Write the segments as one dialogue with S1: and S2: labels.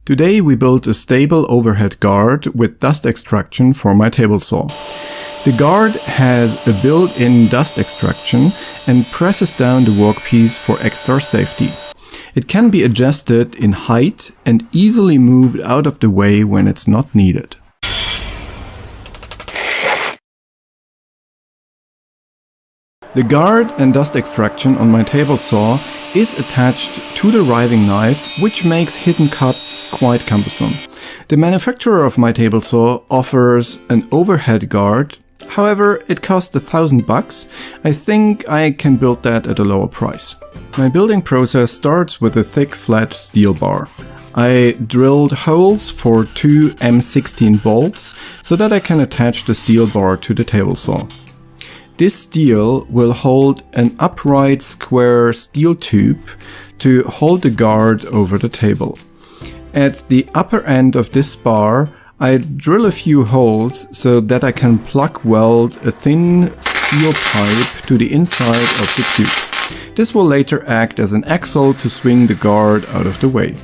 S1: Today we built a stable overhead guard with dust extraction for my table saw. The guard has a built-in dust extraction and presses down the workpiece for extra safety. It can be adjusted in height and easily moved out of the way when it's not needed. The guard and dust extraction on my table saw is attached to the riving knife, which makes hidden cuts quite cumbersome. The manufacturer of my table saw offers an overhead guard. However, it costs $1,000. I think I can build that at a lower price. My building process starts with a thick flat steel bar. I drilled holes for 2 M16 bolts so that I can attach the steel bar to the table saw. This steel will hold an upright square steel tube to hold the guard over the table. At the upper end of this bar, I drill a few holes so that I can plug weld a thin steel pipe to the inside of the tube. This will later act as an axle to swing the guard out of the way.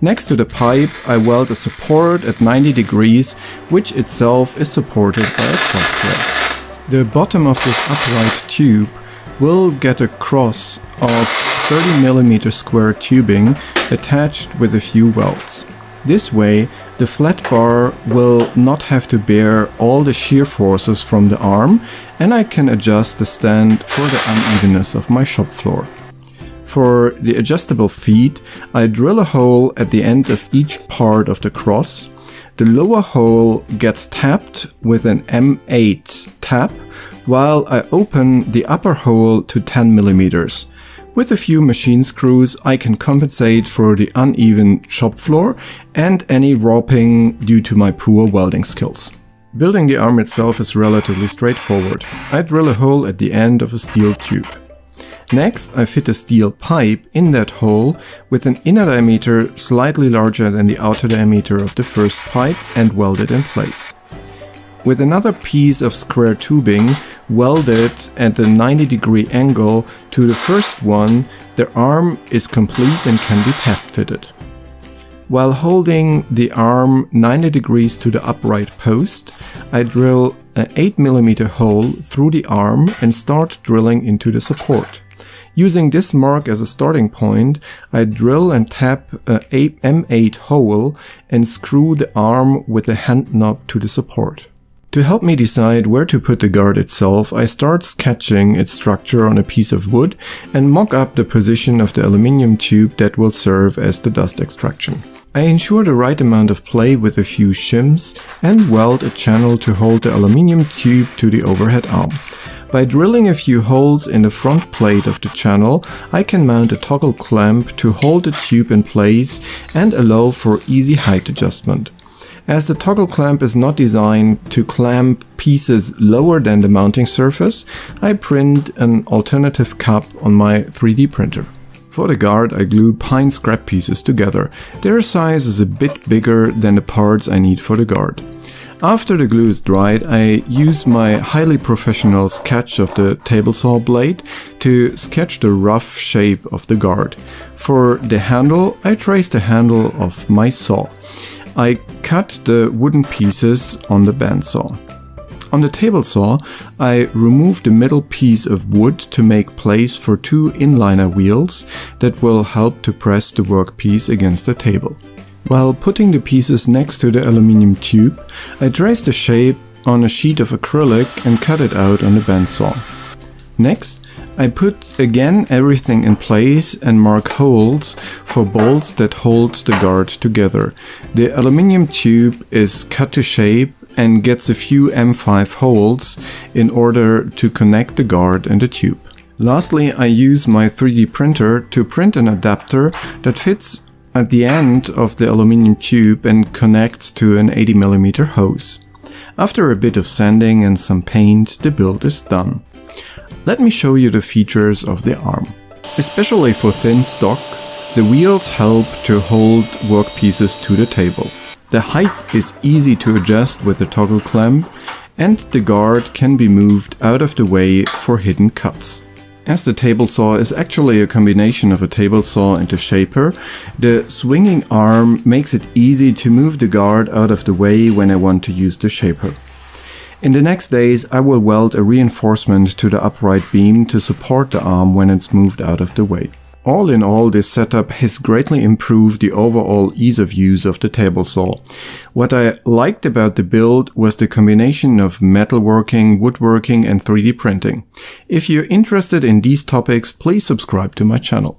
S1: Next to the pipe, I weld a support at 90 degrees, which itself is supported by a cross brace. The bottom of this upright tube will get a cross of 30mm square tubing attached with a few welds. This way, the flat bar will not have to bear all the shear forces from the arm, and I can adjust the stand for the unevenness of my shop floor. For the adjustable feet, I drill a hole at the end of each part of the cross. The lower hole gets tapped with an M8 tap, while I open the upper hole to 10mm. With a few machine screws, I can compensate for the uneven shop floor and any warping due to my poor welding skills. Building the arm itself is relatively straightforward. I drill a hole at the end of a steel tube. Next, I fit a steel pipe in that hole with an inner diameter slightly larger than the outer diameter of the first pipe and weld it in place. With another piece of square tubing welded at a 90-degree angle to the first one, the arm is complete and can be test fitted. While holding the arm 90 degrees to the upright post, I drill an 8mm hole through the arm and start drilling into the support. Using this mark as a starting point, I drill and tap a M8 hole and screw the arm with the hand knob to the support. To help me decide where to put the guard itself, I start sketching its structure on a piece of wood and mock up the position of the aluminium tube that will serve as the dust extraction. I ensure the right amount of play with a few shims and weld a channel to hold the aluminium tube to the overhead arm. By drilling a few holes in the front plate of the channel, I can mount a toggle clamp to hold the tube in place and allow for easy height adjustment. As the toggle clamp is not designed to clamp pieces lower than the mounting surface, I print an alternative cup on my 3D printer. For the guard, I glue pine scrap pieces together. Their size is a bit bigger than the parts I need for the guard. After the glue is dried, I use my highly professional sketch of the table saw blade to sketch the rough shape of the guard. For the handle, I trace the handle of my saw. I cut the wooden pieces on the bandsaw. On the table saw, I remove the middle piece of wood to make place for 2 inliner wheels that will help to press the workpiece against the table. While putting the pieces next to the aluminium tube, I trace the shape on a sheet of acrylic and cut it out on the bandsaw. Next, I put again everything in place and mark holes for bolts that hold the guard together. The aluminium tube is cut to shape and gets a few M5 holes in order to connect the guard and the tube. Lastly, I use my 3D printer to print an adapter that fits at the end of the aluminium tube and connects to an 80mm hose. After a bit of sanding and some paint, the build is done. Let me show you the features of the arm. Especially for thin stock, the wheels help to hold workpieces to the table. The height is easy to adjust with the toggle clamp, and the guard can be moved out of the way for hidden cuts. As the table saw is actually a combination of a table saw and a shaper, the swinging arm makes it easy to move the guard out of the way when I want to use the shaper. In the next days, I will weld a reinforcement to the upright beam to support the arm when it's moved out of the way. All in all, this setup has greatly improved the overall ease of use of the table saw. What I liked about the build was the combination of metalworking, woodworking and 3D printing. If you're interested in these topics, please subscribe to my channel.